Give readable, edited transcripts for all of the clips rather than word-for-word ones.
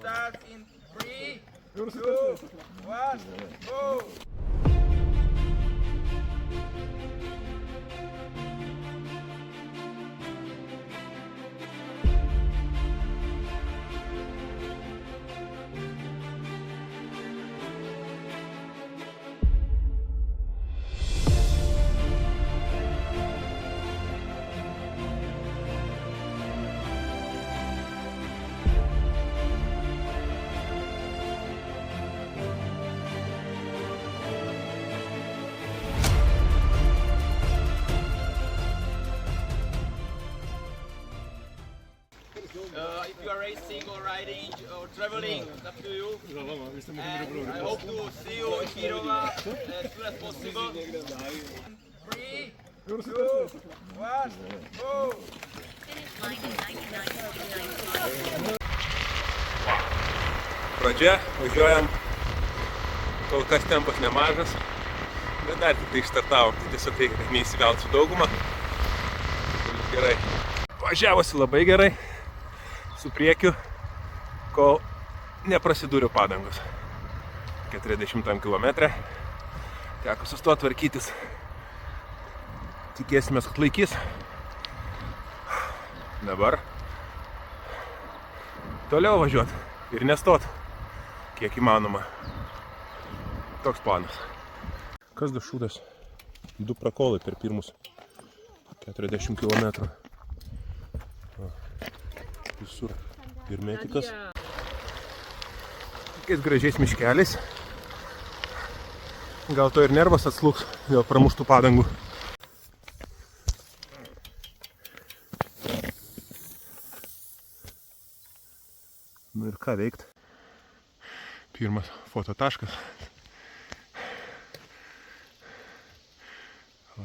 start in 3, 2, 1, go! If you are racing or riding or traveling, it's up to you. And I hope to see you in Kirova as soon as possible. 3, 2, 1, go! Pradžia, važiuojam, kol kas tempas nemažas, bet dar tik tai išstartavom, tai tiesiog reikia, kad neįsivelt su daugumą. Gerai. Važiavosi labai gerai, su priekiu, kol neprasidūriau padangos. 40 kilometrą, teko sustoti tvarkytis. Tikėsimės, kad laikys. Dabar toliau važiuoti ir nestot, kiek įmanoma. Toks planas. Kas da šūdas? 2 prakolai per pirmus 40 km. Visur ir metikas. Tokiais gražiais miškeliais. Gal to ir nervas atslūgs dėl pramuštų padangų. Nu ir ką veikt? Pirmas fototaškas.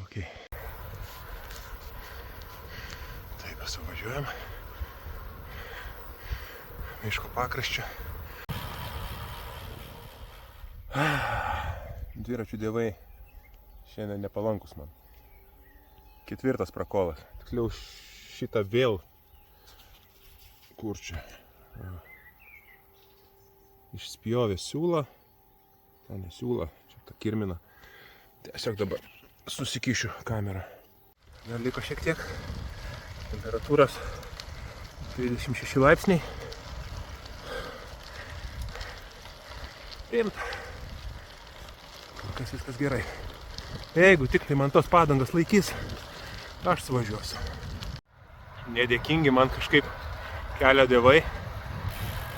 Ok. Taip, suvažiuojam. Miško pakraščio. Dviračių dievai šiandien nepalankus man. 4 prakolas. Tiksliau šitą vėl. Kur čia? Išspjovė siūlą. Ne siūlą, čia ta kirmina. Tiesiog dabar susikišiu kamerą. Dar liko šiek tiek. Temperatūros 26 laipsniai. Priimt. Kas viskas gerai. Jeigu tik tai man tos padangos laikys, aš suvažiuosiu. Nedėkingi man kažkaip kelio dievai.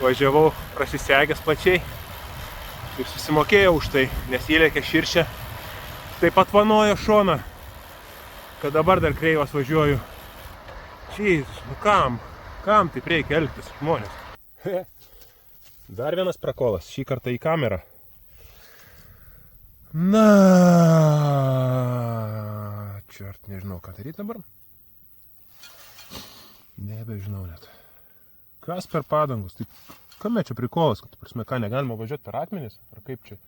Važiavau prasisegęs plačiai ir susimokėjau už tai, nes įlėkė širšę. Taip pat vanojo šoną, kad dabar dar kreivas važiuoju. Jezus, nu kam? Kam taip reikia elgtis, žmonės? Dar vienas prakolas, šį kartą į kamerą. Na, čert, nežinau, ką daryti dabar. Nebežinau net. Kas per padangus? Tai kame čia prikolas? Kad, prasme, ką, negalima važiuoti per akmenis? Ar kaip čia?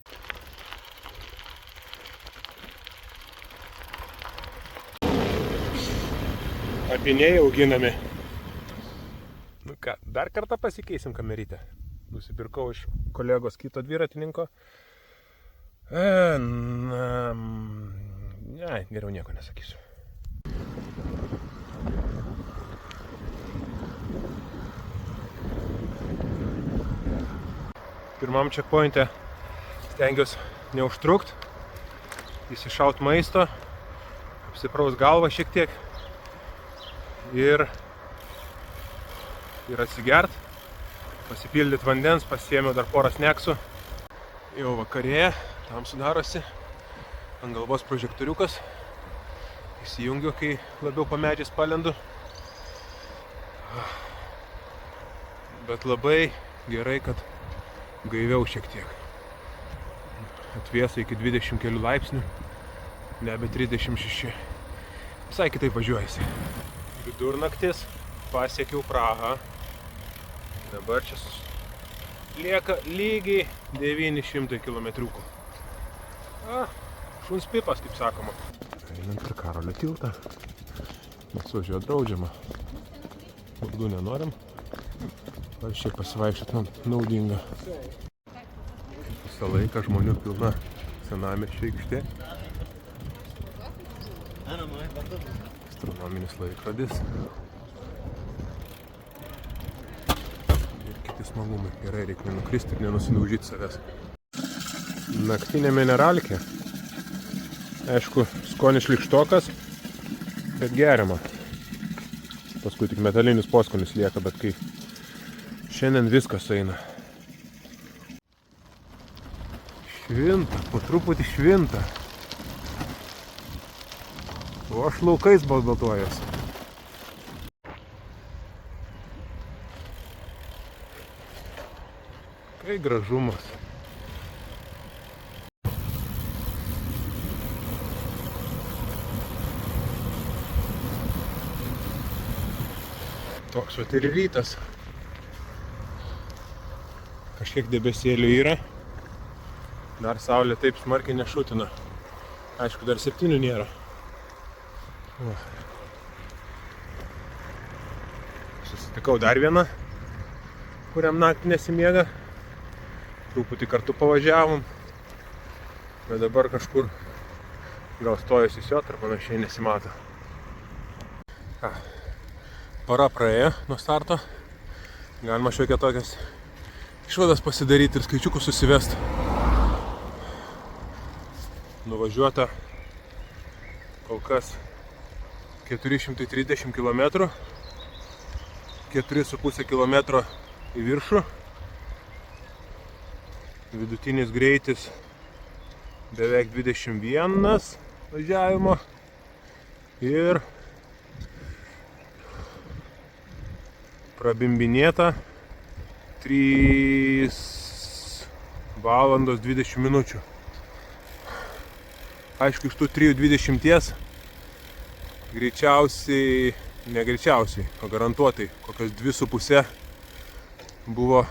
Apiniai auginami. Nu ką, dar kartą pasikeisim kamerytę. Nusipirkau iš kolegos kito dviratininko. Ne, geriau nieko nesakysiu. Pirmam checkpointe stengiuosi neužtrukt, įsišaut maisto, apsipraus galvą šiek tiek ir atsigert, pasipildyt vandens, pasiėmiau dar porą sneksų. Jau vakarėje, tam sudarosi ant galvos prožektoriukas, įsijungiu, kai labiau po medžiais palendu. Bet labai gerai, kad gaiviau šiek tiek. Atvėsa iki 20 kelių laipsnių, nebe 36. Visai kitaip važiuojasi. Vidurnaktis, pasiekiau Prahą. Dabar čia lieka lygiai 900 kilometriukų. Šuns pipas, kaip sakoma. Einam per Karolio tiltą. Nes važiuoti draudžiama. Baudų nenorim. Ar šiaip pasivaikščiot man naudinga. Visą laiką žmonių pilna senamiesčio aikštė. Astronominis laikrodis. Ir kiti smagumai. Gerai, reikia nenukristi ir nenusidaužyti savęs. Naktinė mineralkė. Aišku, skonis šlikštokas, bet geriama. Paskui tik metalinis poskonis lieka, bet kai šiandien viskas eina. Švinta, po truputį švinta. O aš laukais baltuojas. Kai gražumas. Toks vat ir rytas. Kažkiek debesėlių yra. Dar saulė taip smarkiai nešutina. Aišku, dar 7 nėra. O. Susitikau dar vieną, kuriam naktį nesimiega. Truputį kartu pavažiavom. Bet dabar kažkur gal stojasi siot ar panašiai nesimato. Para praėjo nuo starto. Galima šiokia tokias išvadas pasidaryti ir skaičiukus susivest. Nuvažiuota kol kas 430 km. 4,5 km į viršų. Vidutinis greitis beveik 21 važiavimo. Ir prabimbinėta 3 valandos 20 minučių. Aišku, iš tų 3:20 greičiausiai, negreičiausiai, o garantuotai kokios 2,5 buvo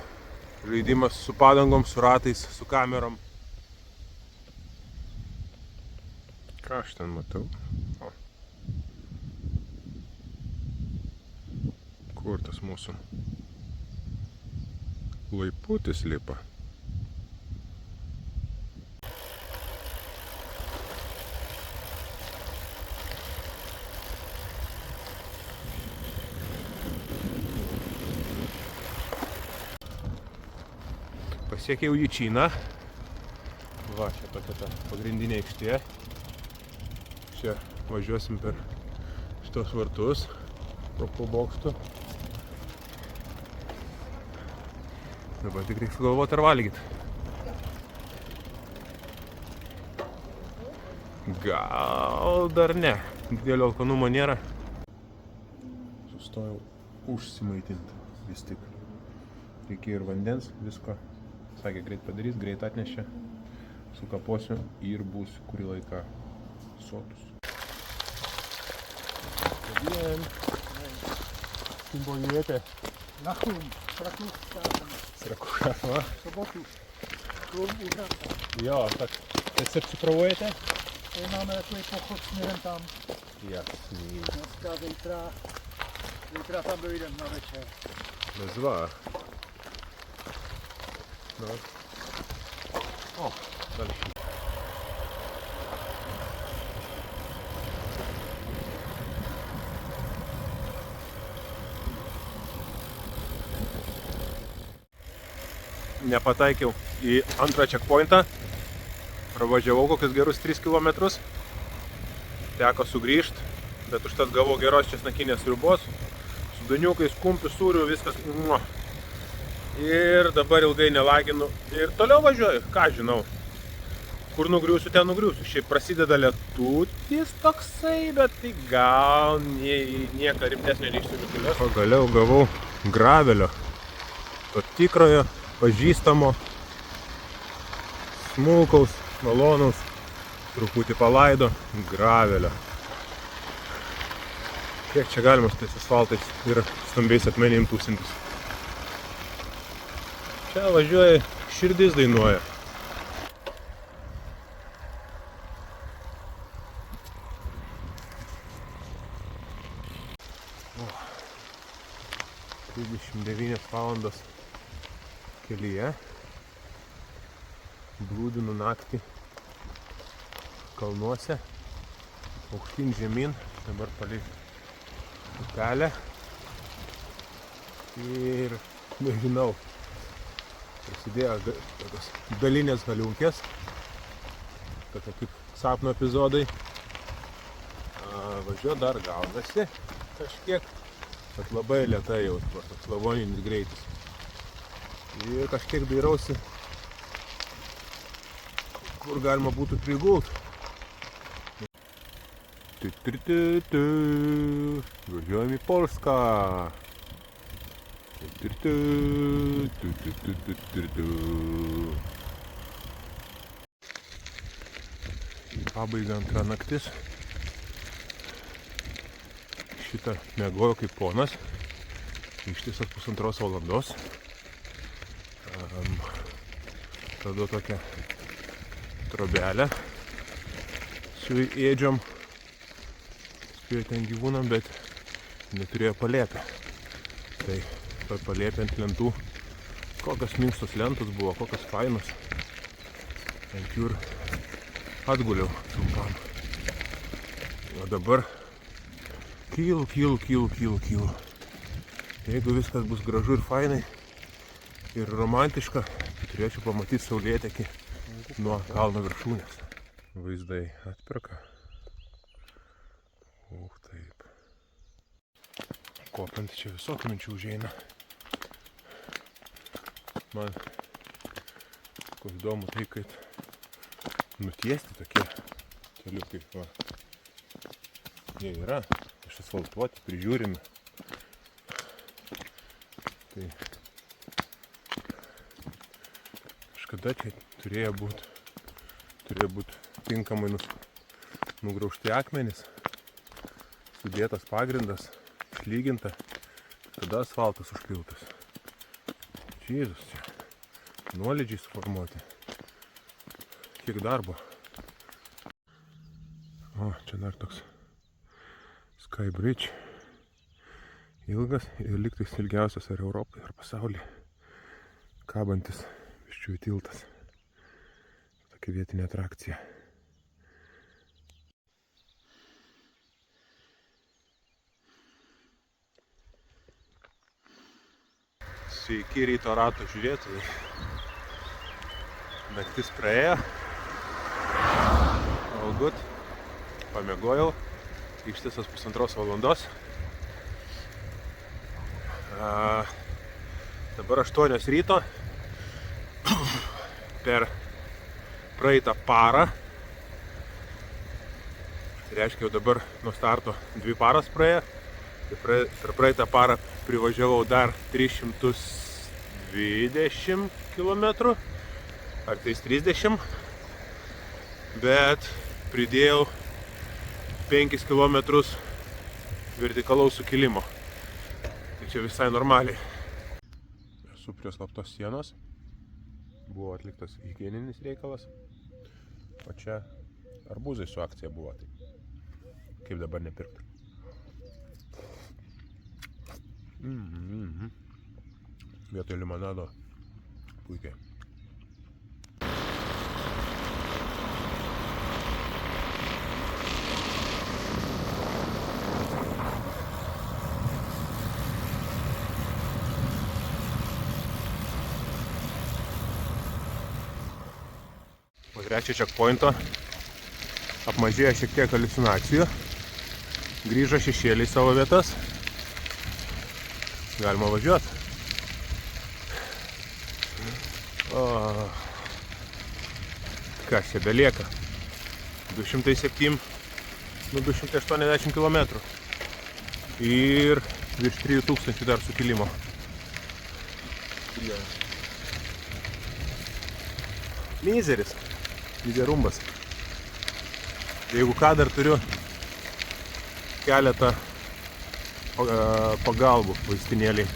žaidimas su padangom, su ratais, su kamerom. Ką aš ten matau? O. Kur tas mūsų laiputis lipa? Pasiekiau Jičyną. Va, čia tokia ta pagrindinė aikštė. Čia važiuosim per šitos vartus. Po bokštų. Dabar tik reiks galvoti ar valgyti. Gal dar ne. Didelio alkanumo nėra. Sustojau užsimaitinti vis tik. Reikėjo ir vandens, visko. Sakė, greit padarys, greit atnešė. Sukaposiu ir būsiu kurį laiką sotus. Symboliujete? Nachum, Srakucha, va? sobotu, klub úřadka. Jo, tak teď se připravujete? Tady máme takový pochod směrem tam. Jasný. Dneska, zítra tam dojdem na večer. Bezva. No. O, další. Nepataikiau į antrą checkpointą. Pravažiavau kokius gerus 3 km. Teko sugrįžti, bet užtat gavau geros česnakinės sriubos. Su daniukais, kumpiu, sūriu, viskas. Ir dabar ilgai nelaginu. Ir toliau važiuoju, ką žinau. Kur nugriūsiu, ten nugriūsiu. Šiaip prasideda lietutis toksai, bet tai gal nieko rimtesnio neišsimitulės. Pagaliau gavau gravelio. To tikrojo, pažįstamo, smulkaus, malonaus, truputį palaido gravelio. Kiek čia galima su tais asfaltais ir stambiais akmenim tūsintis. Čia važiuoja, širdis dainuoja. O, 39 valandos kelyje. Blūdinu naktį kalnuose, aukštyn žemyn, dabar palei upelę. Ir nežinau, prasidėjo tokios dalinės haliunkės, tokie kaip sapno epizodai. Važiuot dar gaunasi kažkiek, bet labai lėtai jau, toks lavoninis greitis. Ir kažkiek dairausi, kur galima būtų prigult. Važiuojam į Polską. Į pabaigą antra naktis. Šitą miegojo kaip ponas. Ištisas 1,5 valandos. Tada tokią trobelę su ėdžiom. Spėjo ten gyvūnam, bet neturėjo palėpę. Tai toj palėpė ant lentų, kokios minkštos lentos buvo, kokios fainos. Ant jų ir atguliau trumpam. O dabar kylu. Jeigu viskas bus gražu ir fainai ir romantiška, tai turėčiau pamatyti saulėtekį nuo kalno viršūnės. Vaizdai atperka. Taip. Kopiant čia visokių minčių užeina. Man įdomu tai, kad nutiesti tokie keliukai. Va. Jie yra išasfaltuoti, prižiūrimi. Tai kažkada čia turėjo būt tinkamai nugraužti akmenys, sudėtas pagrindas, išlyginta, tada asfaltas užpiltas. Jėzus, čia nuolydžiai suformuoti. Kiek darbo. O, čia dar toks Sky Bridge. Ilgas ir lygtais ilgiausias ar Europoje, ar pasaulyje. Kabantis pėsčiųjų tiltas. Tokia vietinė atrakcija. Sveiki ryto rato žiūrėtojai. Naktis praėjo. All good. Pamiegojau. Ištisas 1,5 valandos. Dabar 8 ryto. Per praeitą parą. Tai reiškia, jau dabar nuo starto 2 paras praėjo. Per praeitą parą privažiavau dar 320 km, ar tais 30, bet pridėjau 5 km vertikalaus sukilimo. Tai čia visai normaliai. Esu prie slaptos sienos, buvo atliktas higieninis reikalas, o čia arbūzai su akcija buvo, tai kaip dabar nepirkti. Vietoj limonado puikiai. Po trečio checkpointo apmažėjo šiek tiek haliucinacijų. Grįžo šešėliai į savo vietas. Galima važiuoti. Kas čia belieka? 207, 280 km. Ir virš 3000 dar sukilimo. Mizeris. Mizerumbas. Jeigu ką, dar turiu keletą pagalbų vaistinėliai.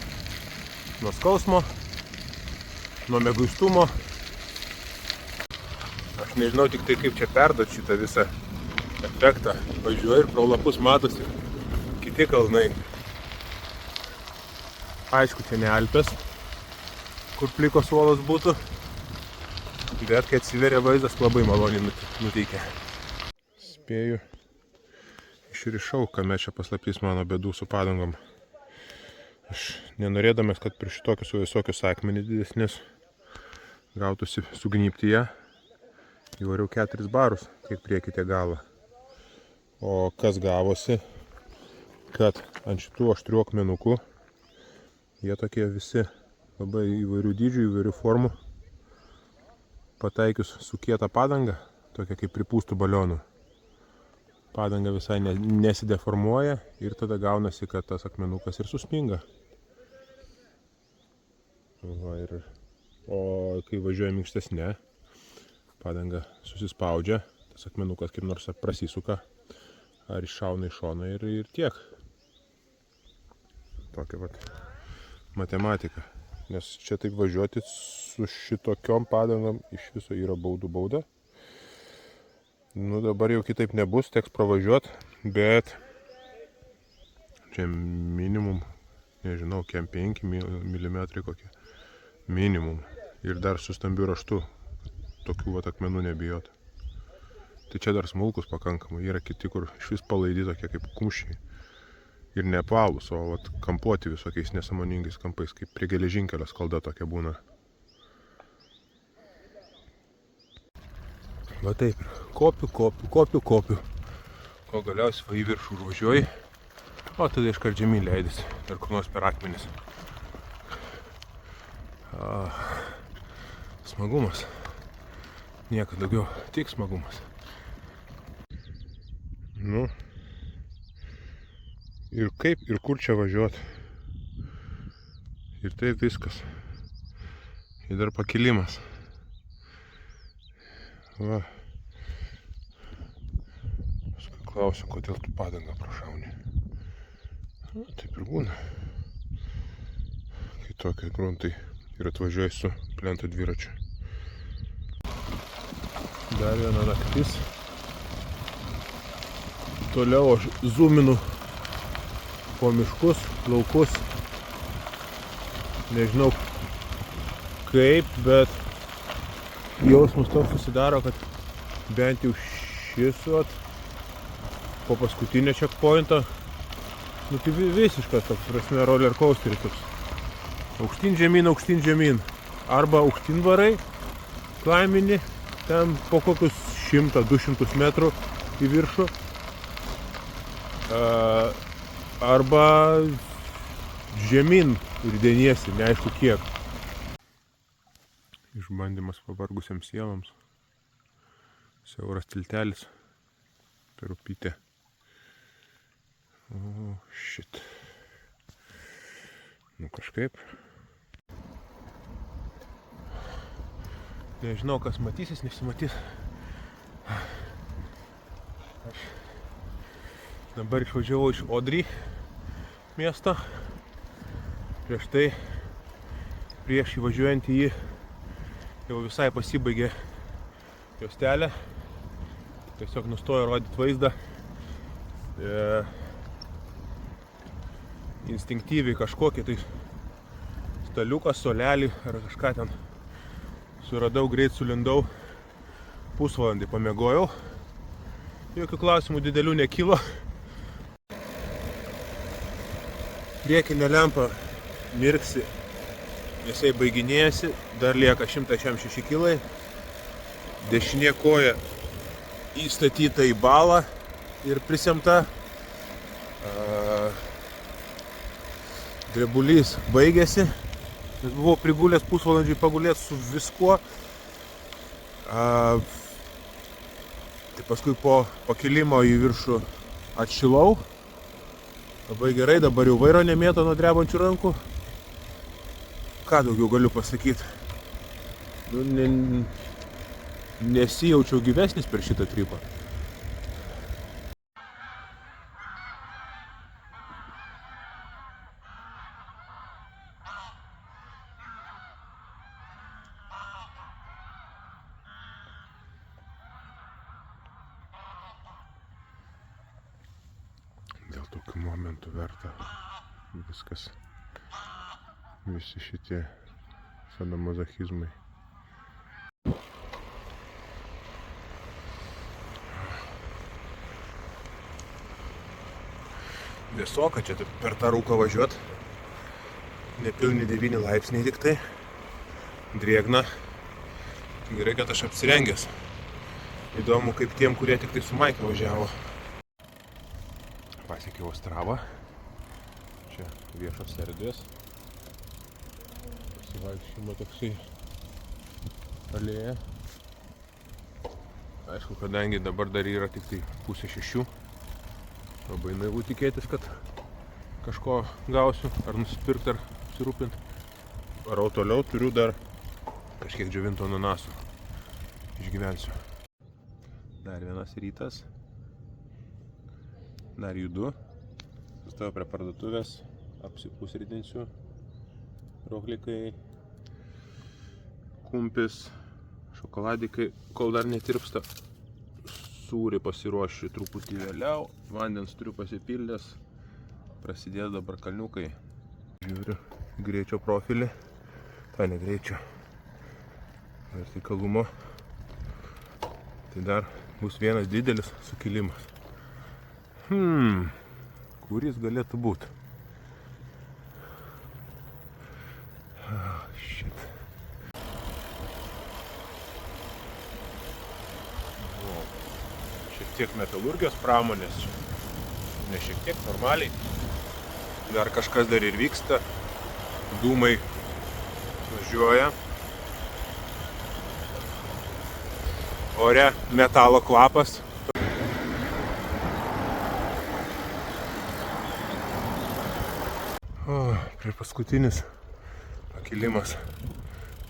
Nuo skausmo, nuo mieguistumo. Aš nežinau tik tai, kaip čia perduoti šitą visą efektą. Važiuoju ir pro lapus matosi kiti kalnai. Aišku, čia ne Alpės, kur plikos uolos būtų, bet kai atsiveria vaizdas, labai maloniai nuteikia. Spėju, išrišau, kame čia paslaptys mano bėdų su padangom. Aš nenorėdamas, kad prieš tokius visokius akmenį didesnis gautųsi sugnypti ją, įvariau 4 barus, tiek priekį, tiek galą. O kas gavosi, kad ant šitų aštrių akmenukų jie tokie visi labai įvairių dydžių, įvairių formų. Pataikius su kieta padanga, tokia kaip pripūstų balionų, padanga visai nesideformuoja ir tada gaunasi, kad tas akmenukas ir susminga. O kai važiuoja minkštesnė, padanga susispaudžia, tas akmenukas kaip nors prasisuka ar iššauna į šoną ir tiek. Tokia vat matematika. Nes čia taip važiuoti su šitokiom padangom iš viso yra baudų bauda. Nu dabar jau kitaip nebus, teks pravažiuoti, bet čia minimum, nežinau, 5 mm kokie. Minimum. Ir dar su stambiu raštu tokių vat akmenų nebijot. Tai čia dar smulkus pakankamai. Yra kiti, kur iš vis palaidi tokie kaip kumščiai. Ir neapvalūs, o vat kampuoti visokiais nesąmoningais kampais, kaip prie geležinkelio skalda tokia būna. Va taip, kopiu. Kol galiausiai va į viršų užvažiuoji, o tada iškart žemyn leidys ir kur nors per akmenis. Smagumas. Nieko daugiau, tik smagumas. Nu. Ir kaip, ir kur čia važiuoti. Ir taip viskas. Ir dar pakilimas. Va. Paskui klausiu, kodėl tu padangą prašauni. Na, taip ir būna. Kai tokie gruntai ir atvažiuoji su plento dviračiu. Dar viena naktis. Toliau aš zoominu po miškus, laukus. Nežinau kaip, bet jausmas toks susidaro, kad bent jau šis po paskutinio checkpointo, nu tai visiškas toks, prasme, roller coasteris toks. Aukštyn žemyn. Arba aukštyn varai, klaimini, ten po kokius 100-200 metrų į viršų. Arba žemyn ir deniesi, neaišku kiek. Išbandymas pavargusiems sieloms. Siauras tiltelis per upytę. O, šit. Nu kažkaip. Nežinau, kas matysis, nesimatys. Aš dabar išvažiavau iš Odry miesto. Prieš tai, prieš įvažiuojant į jį, jau visai pasibaigė juostelė. Tiesiog nustojo rodyti vaizdą. Instinktyviai kažkokį tai staliuką, solelį ar kažką ten suradau, greit sulindau. Pusvalandį pamiegojau. Jokių klausimų didelių nekilo. Priekinė lempa mirksi, jisai baiginėjasi, dar lieka 106 kilai. Dešinė koja įstatyta į balą ir prisemta. Drebulys baigėsi, nes buvau prigulęs pusvalandžiui pagulėti su viskuo. Tai paskui po pakilimo į viršų atšilau. Labai gerai, dabar jau vairo nemėto nuo drebančių rankų. Ką daugiau galiu pasakyti? Nu, nesijaučiau gyvesnis per šitą tripą. Dėl tokių momentų verta viskas visi šitie sadomazochizmai. Vėsoka čia per tą rūką važiuot. Nepilni 9 laipsniai tik tai. Drėgna. Gerai, kad aš apsirengęs. Įdomu, kaip tiem, kurie tik tai su Maike važiavo. Pasiekiau Ostravą. Čia viešos erdvės. Pasivaikščiojimo toksai alėja. Aišku, kadangi dabar dar yra tik tai 5:30. Labai naivu tikėtis, kad kažko gausiu, ar nusipirkti, ar apsirūpinti. Varau toliau, turiu dar kažkiek džiovinto ananasų. Išgyvensiu. Dar vienas rytas. Dar judu. Sustoju prie parduotuvės, apsipusrytinsiu. Roglikai, kumpis, šokoladikai, kol dar netirpsta. Sūrį pasiruošiu truputį vėliau, vandens turiu pasipildęs, prasidės dabar kalniukai. Žiūriu greičio profilį, tai ne greičio, vertikalumo. Tai dar bus vienas didelis sukilimas. Kuris galėtų būti? Shit. Šiek tiek metalurgijos pramonės, ne šiek tiek, normaliai. Dar kažkas dar ir vyksta, dūmai važiuoja. Ore metalo kvapas. Prie paskutinis pakilimas.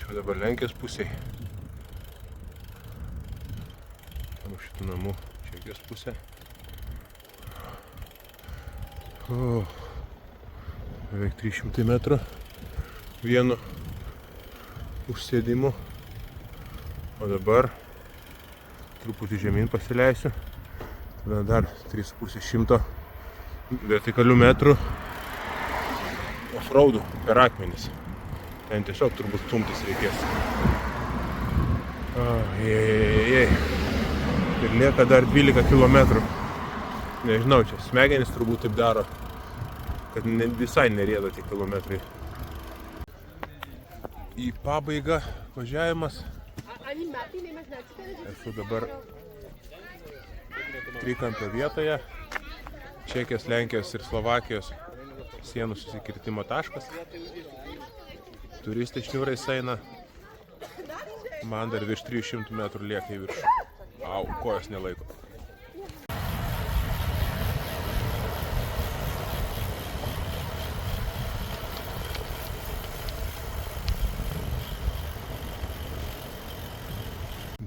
Čia dabar Lenkijos pusėje. Ten už šitų namų Čekijos pusė. Beveik 300 metrų vienu užsėdimu. O dabar truputį žemyn pasileisiu. Tada dar 3,5 vertikalių metrų offroadų per akmenis. Ten tiesiog turbūt stumtis reikės. Ir lieka dar 12 km. Nežinau, čia smegenys turbūt taip daro, kad visai nerėda tie kilometrai. Į pabaigą važiavimas. Esu dabar trikampio vietoje. Čekijos, Lenkijos ir Slovakijos sienų susikirtimo taškas. Turistai šniūrais eina. Man dar virš 300 metrų lieka į viršų. Au, kojos nelaiko.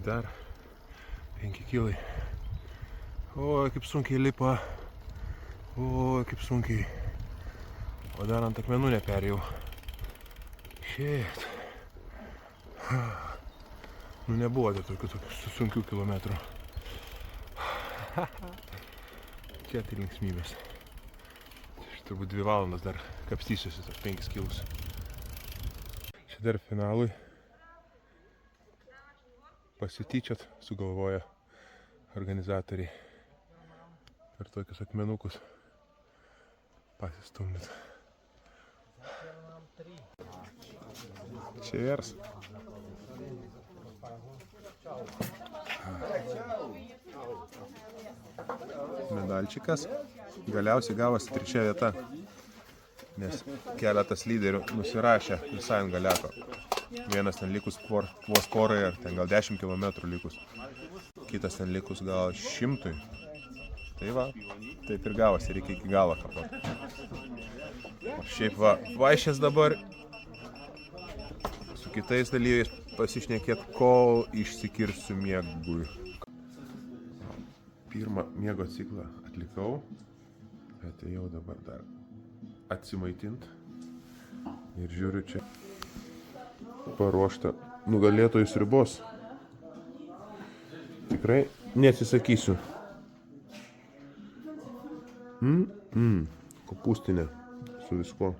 Dar 5 kilai. Oi, kaip sunkiai lipa. Oi, kaip sunkiai. O dar ant akmenų neperėjau. Shit. Nu nebuvo dar tokių sunkių kilometrų. Čia tai linksmybės. Turbūt 2 valandas dar kapstysiuosi tos 5 kilus. Čia dar finalui pasityčiot sugalvoja organizatoriai per tokius akmenukus pasistumdyt. Cheers! Medalčikas. Galiausiai gavosi 3 vieta, nes keletas lyderių nusirašė visai ant galiako. Vienas ten likus vos porai, ar ten gal 10 km likus. Kitas ten likus gal 100. Tai va, taip ir gavosi, reikia iki galo kapot. O šiaip va, vaišės dabar su kitais dalyviais pasišnekėt, kol išsikirsiu miegui. Pirmą miego ciklą atlikau, atėjau dabar dar atsimaitint ir žiūriu čia paruoštą nugalėtojų sriubos. Tikrai neatsisakysiu. Kopūstinė su viskuo.